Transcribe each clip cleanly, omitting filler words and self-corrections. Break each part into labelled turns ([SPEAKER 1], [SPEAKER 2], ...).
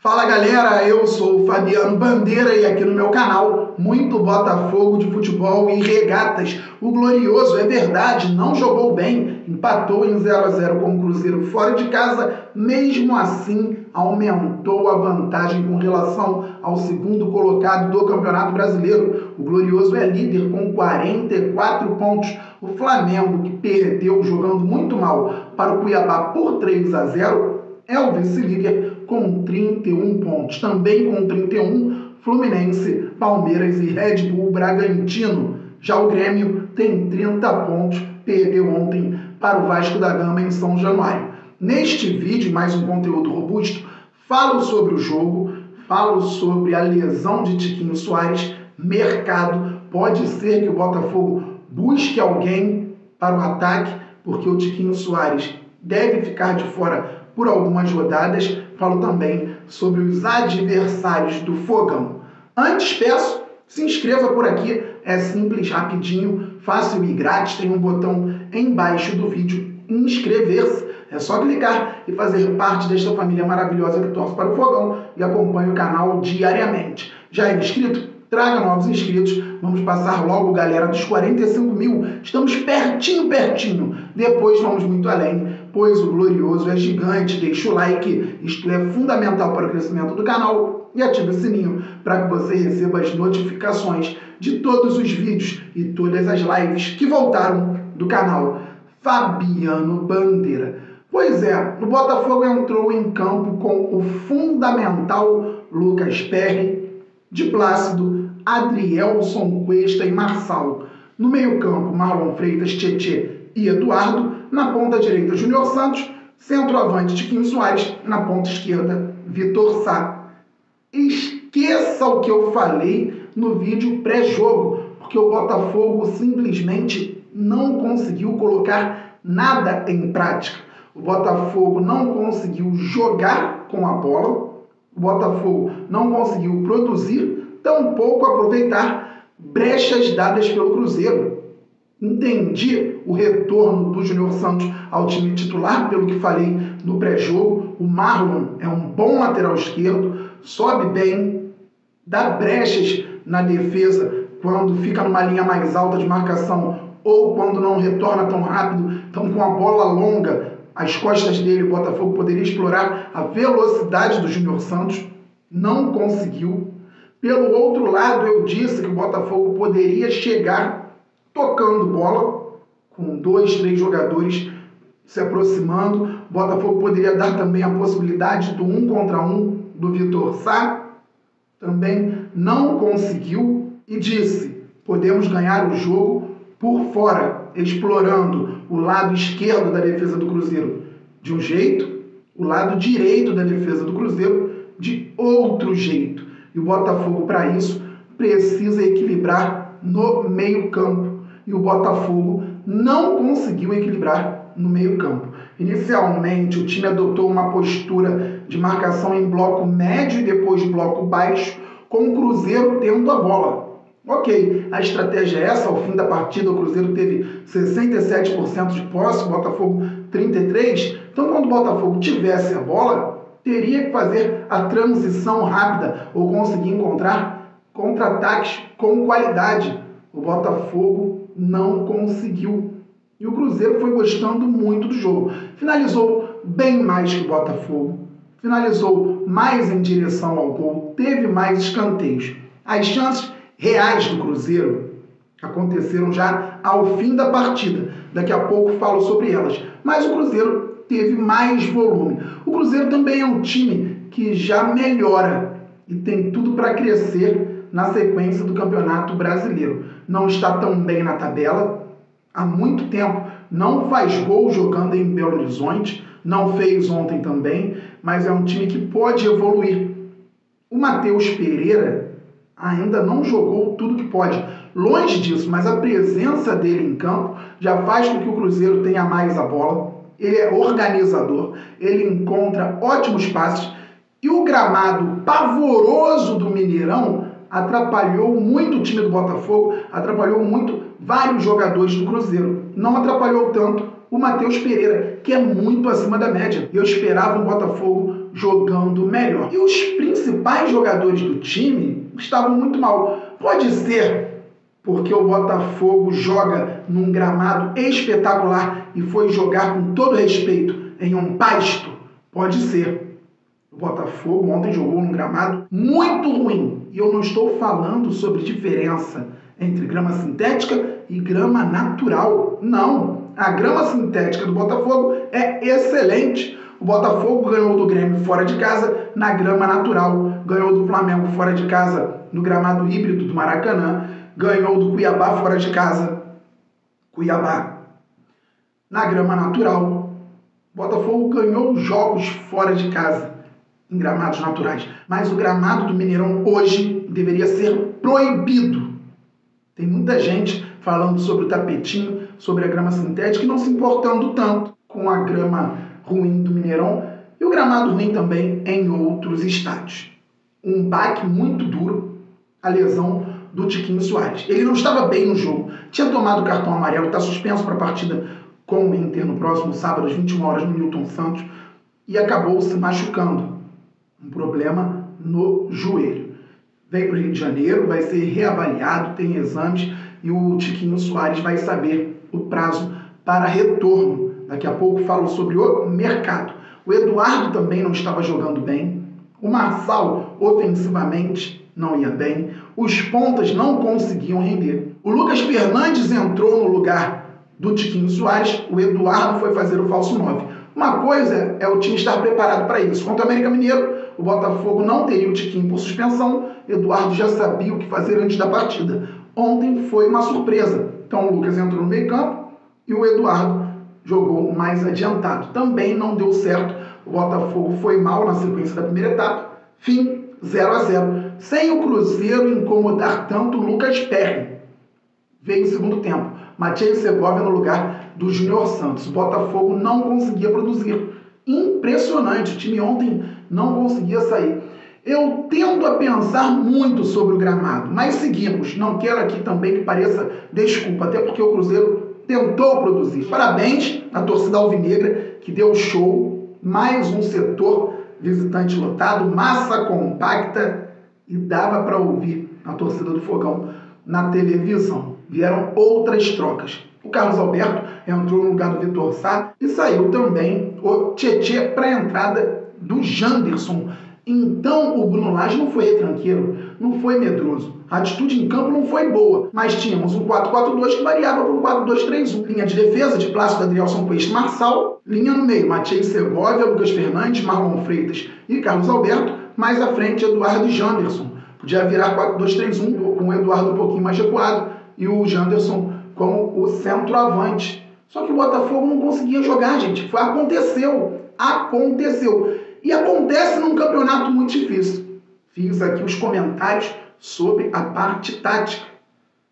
[SPEAKER 1] Fala galera, eu sou o Fabiano Bandeira e aqui no meu canal, muito Botafogo de futebol e regatas. O Glorioso, é verdade, não jogou bem, empatou em 0-0 com o Cruzeiro fora de casa, mesmo assim aumentou a vantagem com relação ao segundo colocado do Campeonato Brasileiro. O Glorioso é líder com 44 pontos. O Flamengo, que perdeu jogando muito mal para o Cuiabá por 3-0, é o vice-líder com 31 pontos. Também com 31, Fluminense, Palmeiras e Red Bull Bragantino. Já o Grêmio tem 30 pontos, perdeu ontem para o Vasco da Gama em São Januário. Neste vídeo, mais um conteúdo robusto, falo sobre o jogo, falo sobre a lesão de Tiquinho Soares, mercado. Pode ser que o Botafogo busque alguém para o ataque, porque o Tiquinho Soares deve ficar de fora por algumas rodadas. Falo também sobre os adversários do Fogão. Antes peço, se inscreva por aqui, é simples, rapidinho, fácil e grátis. Tem um botão embaixo do vídeo, inscrever-se. É só clicar e fazer parte desta família maravilhosa que torce para o Fogão e acompanha o canal diariamente. Já é inscrito? Traga novos inscritos. Vamos passar logo, galera, dos 45 mil. Estamos pertinho. Depois vamos muito além, pois o Glorioso é gigante. Deixa o like, isto é fundamental para o crescimento do canal. E ative o sininho para que você receba as notificações de todos os vídeos e todas as lives que voltaram do canal Fabiano Bandeira. Pois é, o Botafogo entrou em campo com o fundamental Lucas Perry, de Plácido, Adrielson, Cuesta e Marçal. No meio-campo, Marlon Freitas, Tietê e Eduardo. Na ponta direita, Júnior Santos. Centroavante, Tiquinho Soares. Na ponta esquerda, Vitor Sá. Esqueça o que eu falei no vídeo pré-jogo, porque o Botafogo simplesmente não conseguiu colocar nada em prática. O Botafogo não conseguiu jogar com a bola. O Botafogo não conseguiu produzir, tampouco aproveitar brechas dadas pelo Cruzeiro. Entendi o retorno do Júnior Santos ao time titular, pelo que falei no pré-jogo. O Marlon é um bom lateral esquerdo, sobe bem, dá brechas na defesa quando fica numa linha mais alta de marcação ou quando não retorna tão rápido. Então, com a bola longa às costas dele, o Botafogo poderia explorar a velocidade do Júnior Santos. Não conseguiu. Pelo outro lado, eu disse que o Botafogo poderia chegar tocando bola, com 2, 3 jogadores se aproximando. O Botafogo poderia dar também a possibilidade do 1 contra 1 do Vitor Sá. Também não conseguiu e disse: podemos ganhar o jogo por fora, explorando o lado esquerdo da defesa do Cruzeiro de um jeito, o lado direito da defesa do Cruzeiro de outro jeito. E o Botafogo, para isso, precisa equilibrar no meio-campo. E o Botafogo não conseguiu equilibrar no meio-campo. Inicialmente, o time adotou uma postura de marcação em bloco médio e depois de bloco baixo, com o Cruzeiro tendo a bola. Ok, a estratégia é essa. Ao fim da partida, o Cruzeiro teve 67% de posse, o Botafogo 33%. Então, quando o Botafogo tivesse a bola, teria que fazer a transição rápida ou conseguir encontrar contra-ataques com qualidade. O Botafogo não conseguiu. E o Cruzeiro foi gostando muito do jogo. Finalizou bem mais que o Botafogo. Finalizou mais em direção ao gol. Teve mais escanteios. As chances reais do Cruzeiro aconteceram já ao fim da partida. Daqui a pouco falo sobre elas. Mas o Cruzeiro teve mais volume. O Cruzeiro também é um time que já melhora e tem tudo para crescer na sequência do Campeonato Brasileiro. Não está tão bem na tabela há muito tempo, não faz gol jogando em Belo Horizonte, não fez ontem também, mas é um time que pode evoluir. O Matheus Pereira ainda não jogou tudo que pode. Longe disso, mas a presença dele em campo já faz com que o Cruzeiro tenha mais a bola. Ele é organizador, ele encontra ótimos passes e o gramado pavoroso do Mineirão atrapalhou muito o time do Botafogo, atrapalhou muito vários jogadores do Cruzeiro. Não atrapalhou tanto o Matheus Pereira, que é muito acima da média. Eu esperava um Botafogo jogando melhor. E os principais jogadores do time estavam muito mal. Pode ser porque o Botafogo joga num gramado espetacular e foi jogar com todo respeito em um pasto? Pode ser. O Botafogo ontem jogou num gramado muito ruim. E eu não estou falando sobre diferença entre grama sintética e grama natural. Não. A grama sintética do Botafogo é excelente. O Botafogo ganhou do Grêmio fora de casa na grama natural. Ganhou do Flamengo fora de casa no gramado híbrido do Maracanã. Ganhou do Cuiabá fora de casa. Cuiabá na grama natural. O Botafogo ganhou jogos fora de casa em gramados naturais. Mas o gramado do Mineirão hoje deveria ser proibido. Tem muita gente falando sobre o tapetinho, sobre a grama sintética e não se importando tanto com a grama ruim do Mineirão e o gramado ruim também em outros estádios. Um baque muito duro, a lesão do Tiquinho Soares. Ele não estava bem no jogo, tinha tomado cartão amarelo, está suspenso para a partida com o Inter no próximo sábado às 21 horas no Newton Santos e acabou se machucando. Um problema no joelho. Vem para o Rio de Janeiro, vai ser reavaliado, tem exames e o Tiquinho Soares vai saber o prazo para retorno. Daqui a pouco falo sobre o mercado. O Eduardo também não estava jogando bem. O Marçal, ofensivamente, não ia bem. Os pontas não conseguiam render. O Lucas Fernandes entrou no lugar do Tiquinho Soares. O Eduardo foi fazer o falso 9. Uma coisa é o time estar preparado para isso. Contra o América Mineiro, o Botafogo não teria o Tiquinho por suspensão. Eduardo já sabia o que fazer antes da partida. Ontem foi uma surpresa. Então o Lucas entrou no meio campo e o Eduardo jogou mais adiantado. Também não deu certo. O Botafogo foi mal na sequência da primeira etapa. Fim 0-0. Sem o Cruzeiro incomodar tanto o Lucas Perry. Veio o segundo tempo. Matheus Segovia no lugar do Júnior Santos. O Botafogo não conseguia produzir. Impressionante. O time ontem não conseguia sair. Eu tendo a pensar muito sobre o gramado, mas seguimos. Não quero aqui também que pareça desculpa, até porque o Cruzeiro tentou produzir. Parabéns à torcida alvinegra que deu show. Mais um setor visitante lotado, massa compacta e dava para ouvir a torcida do Fogão na televisão. Vieram outras trocas. O Carlos Alberto entrou no lugar do Vitor Sá e saiu também o Tietê para a entrada do Janderson. Então o Bruno Lage não foi retranqueiro, não foi medroso. A atitude em campo não foi boa, mas tínhamos um 4-4-2 que variava para um 4-2-3-1. Linha de defesa de Plácido Adrielson Peixe Marçal, linha no meio, Matheus Segovia, Lucas Fernandes, Marlon Freitas e Carlos Alberto, mais à frente Eduardo e Janderson. Podia virar 4-2-3-1 com o Eduardo um pouquinho mais recuado e o Janderson como o centroavante. Só que o Botafogo não conseguia jogar, gente. Aconteceu. E acontece num campeonato muito difícil. Fiz aqui os comentários sobre a parte tática.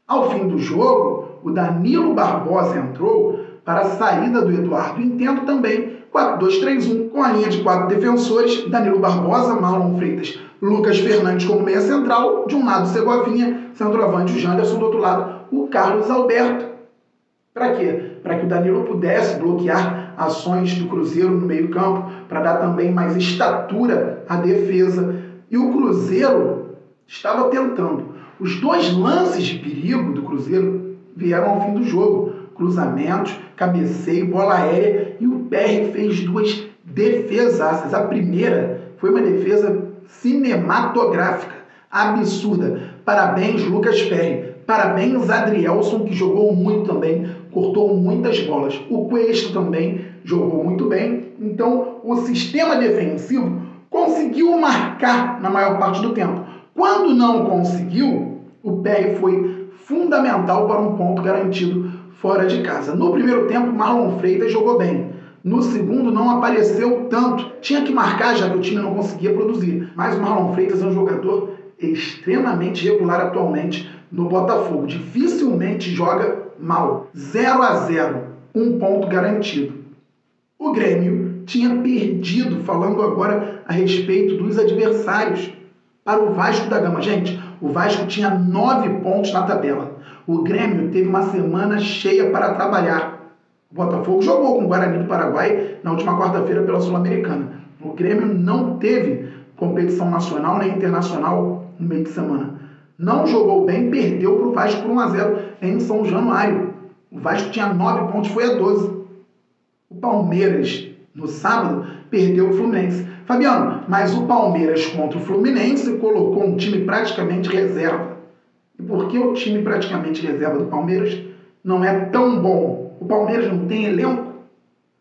[SPEAKER 1] Ao fim do jogo, o Danilo Barbosa entrou para a saída do Eduardo. Entendo também 4-2-3-1, com a linha de 4 defensores, Danilo Barbosa, Marlon Freitas, Lucas Fernandes como meia central, de um lado Segovinha, centroavante o Janderson, do outro lado o Carlos Alberto. Para quê? Para que o Danilo pudesse bloquear ações do Cruzeiro no meio campo, para dar também mais estatura à defesa. E o Cruzeiro estava tentando. Os dois lances de perigo do Cruzeiro vieram ao fim do jogo. Cruzamentos, cabeceio, bola aérea, e o PR fez duas defesaças. A primeira foi uma defesa cinematográfica, absurda. Parabéns, Lucas Perry. Parabéns, Adrielson, que jogou muito também, cortou muitas bolas. O Cuesta também jogou muito bem. Então, o sistema defensivo conseguiu marcar na maior parte do tempo. Quando não conseguiu, o PR foi fundamental para um ponto garantido fora de casa. No primeiro tempo, Marlon Freitas jogou bem. No segundo, não apareceu tanto. Tinha que marcar, já que o time não conseguia produzir. Mas o Marlon Freitas é um jogador extremamente regular atualmente no Botafogo. Dificilmente joga mal. 0-0. Um ponto garantido. O Grêmio tinha perdido, falando agora a respeito dos adversários, para o Vasco da Gama. Gente, o Vasco tinha 9 pontos na tabela. O Grêmio teve uma semana cheia para trabalhar. O Botafogo jogou com o Guarani do Paraguai na última quarta-feira pela Sul-Americana. O Grêmio não teve competição nacional nem internacional no meio de semana. Não jogou bem, perdeu para o Vasco por 1-0 em São Januário. O Vasco tinha 9 pontos, foi a 12. O Palmeiras, no sábado, perdeu o Fluminense. Fabiano, mas o Palmeiras contra o Fluminense colocou um time praticamente reserva. E por que o time praticamente reserva do Palmeiras não é tão bom? O Palmeiras não tem elenco?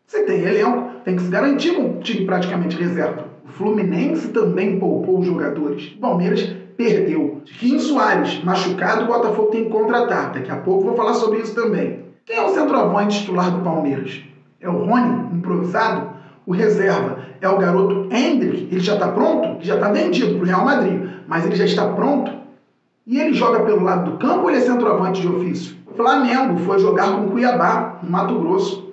[SPEAKER 1] Se tem elenco, tem que se garantir com um time praticamente reserva. O Fluminense também poupou os jogadores. O Palmeiras perdeu. Tiquinho Soares, machucado, o Botafogo tem que contratar. Daqui a pouco vou falar sobre isso também. Quem é o centroavante titular do Palmeiras? É o Rony, improvisado? O reserva é o garoto Endrick. Ele já está pronto? Já está vendido para o Real Madrid, mas ele já está pronto? E ele joga pelo lado do campo ou ele é centroavante de ofício? O Flamengo foi jogar com o Cuiabá, no Mato Grosso.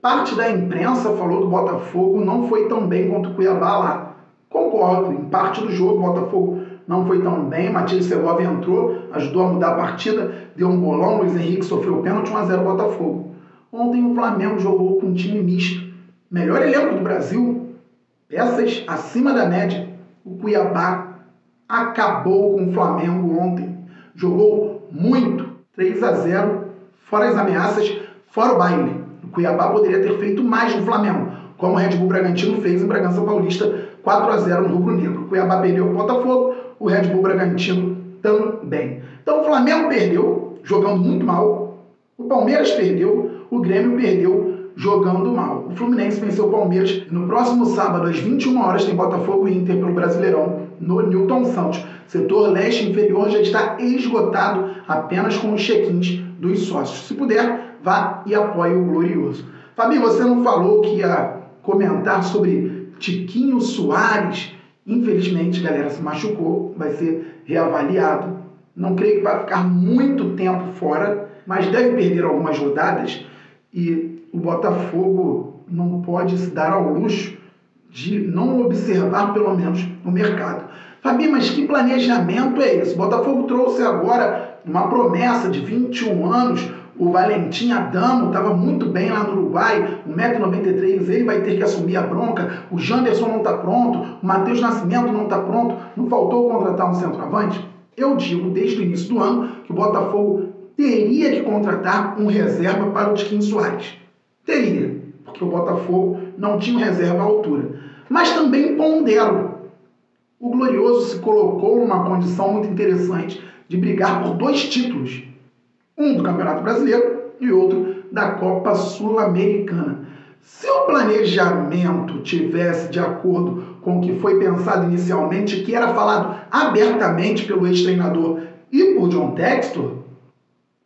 [SPEAKER 1] Parte da imprensa falou que o Botafogo não foi tão bem contra o Cuiabá lá. Concordo, em parte do jogo o Botafogo não foi tão bem. Matias Segovia entrou, ajudou a mudar a partida, deu um bolão, Luiz Henrique sofreu o pênalti, 1-0 Botafogo. Ontem o Flamengo jogou com um time misto. Melhor elenco do Brasil, peças acima da média. O Cuiabá acabou com o Flamengo ontem. Jogou muito, 3-0, fora as ameaças, fora o baile. O Cuiabá poderia ter feito mais no Flamengo, como o Red Bull Bragantino fez em Bragança Paulista, 4-0 no Rubro Negro. O Cuiabá perdeu o Botafogo, o Red Bull Bragantino também. Então o Flamengo perdeu, jogando muito mal. O Palmeiras perdeu, o Grêmio perdeu, jogando mal. O Fluminense venceu o Palmeiras. No próximo sábado, às 21 horas, tem Botafogo e Inter pelo Brasileirão, no Newton Santos. Setor leste inferior já está esgotado apenas com os check-ins dos sócios. Se puder, vá e apoie o Glorioso. Fabi, você não falou que ia comentar sobre Tiquinho Soares? Infelizmente, galera, se machucou, vai ser reavaliado. Não creio que vai ficar muito tempo fora, mas deve perder algumas rodadas e o Botafogo não pode se dar ao luxo de não observar, pelo menos, o mercado. Fabi, mas que planejamento é esse? O Botafogo trouxe agora uma promessa de 21 anos, o Valentim Adamo estava muito bem lá no Uruguai, 1,93 m, ele vai ter que assumir a bronca, o Janderson não está pronto, o Matheus Nascimento não está pronto, não faltou contratar um centroavante? Eu digo desde o início do ano que o Botafogo teria que contratar um reserva para o Tiquinho Soares. Teria, porque o Botafogo não tinha um reserva à altura. Mas também pondero. O Glorioso se colocou numa condição muito interessante de brigar por 2 títulos. Um do Campeonato Brasileiro e outro da Copa Sul-Americana. Se o planejamento tivesse de acordo com o que foi pensado inicialmente, que era falado abertamente pelo ex-treinador e por John Textor, o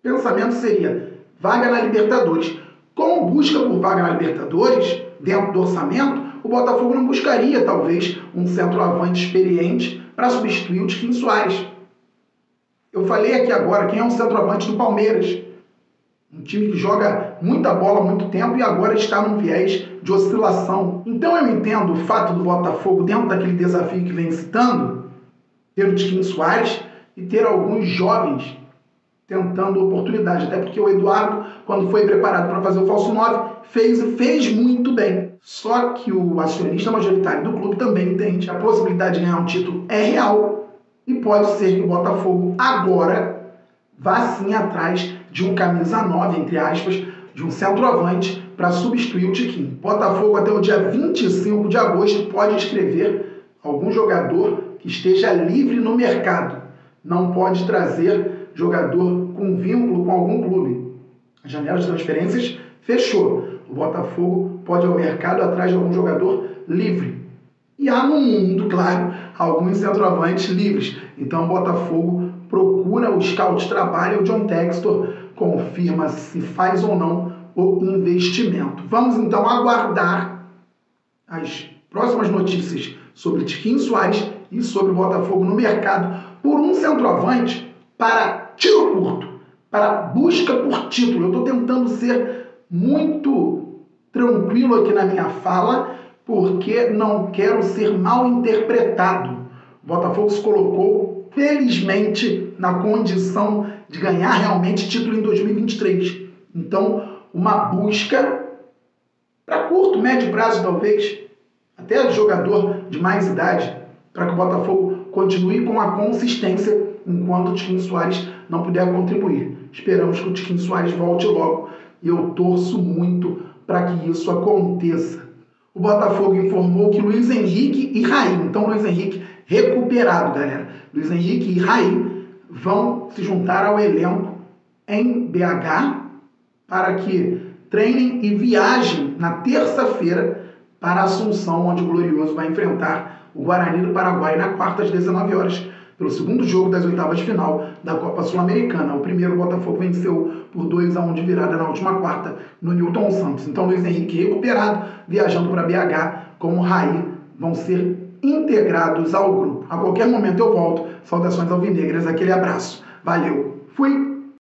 [SPEAKER 1] pensamento seria vaga na Libertadores. Com busca por vaga na Libertadores, dentro do orçamento, o Botafogo não buscaria, talvez, um centroavante experiente para substituir o Tiquinho Soares. Eu falei aqui agora quem é um centroavante do Palmeiras. Um time que joga muita bola há muito tempo e agora está num viés de oscilação. Então eu entendo o fato do Botafogo, dentro daquele desafio que vem citando, ter o Tiquinho Soares e ter alguns jovens tentando oportunidade. Até porque o Eduardo, quando foi preparado para fazer o falso 9, fez muito bem. Só que o acionista majoritário do clube também entende que a possibilidade de ganhar um título é real e pode ser que o Botafogo agora vá sim atrás de um camisa 9, entre aspas, de um centroavante para substituir o Tiquinho. Botafogo até o dia 25 de agosto pode inscrever algum jogador que esteja livre no mercado. Não pode trazer jogador com vínculo com algum clube. A janela de transferências fechou. O Botafogo pode ir ao mercado atrás de algum jogador livre. E há no mundo, claro, alguns centroavantes livres. Então o Botafogo procura, o scout trabalha, o John Textor confirma se faz ou não o investimento. Vamos então aguardar as próximas notícias sobre Tiquinho Soares e sobre o Botafogo no mercado por um centroavante para tiro curto, para busca por título. Eu estou tentando ser muito tranquilo aqui na minha fala, porque não quero ser mal interpretado. O Botafogo se colocou, felizmente, na condição de ganhar realmente título em 2023. Então, uma busca para curto, médio prazo talvez, até jogador de mais idade, para que o Botafogo continue com a consistência enquanto o Tiquinho Soares não puder contribuir. Esperamos que o Tiquinho Soares volte logo e eu torço muito para que isso aconteça. O Botafogo informou que Luiz Henrique e Raí, então Luiz Henrique recuperado, galera. Luiz Henrique e Raí vão se juntar ao elenco em BH para que treinem e viajem na terça-feira para Assunção, onde o Glorioso vai enfrentar o Guarani do Paraguai na quarta às 19 horas, pelo segundo jogo das oitavas de final da Copa Sul-Americana. O primeiro, o Botafogo venceu por 2-1 de virada na última quarta no Newton Santos. Então, Luiz Henrique recuperado, viajando para BH, com o Raí, vão ser integrados ao grupo. A qualquer momento eu volto. Saudações alvinegras, aquele abraço. Valeu, fui!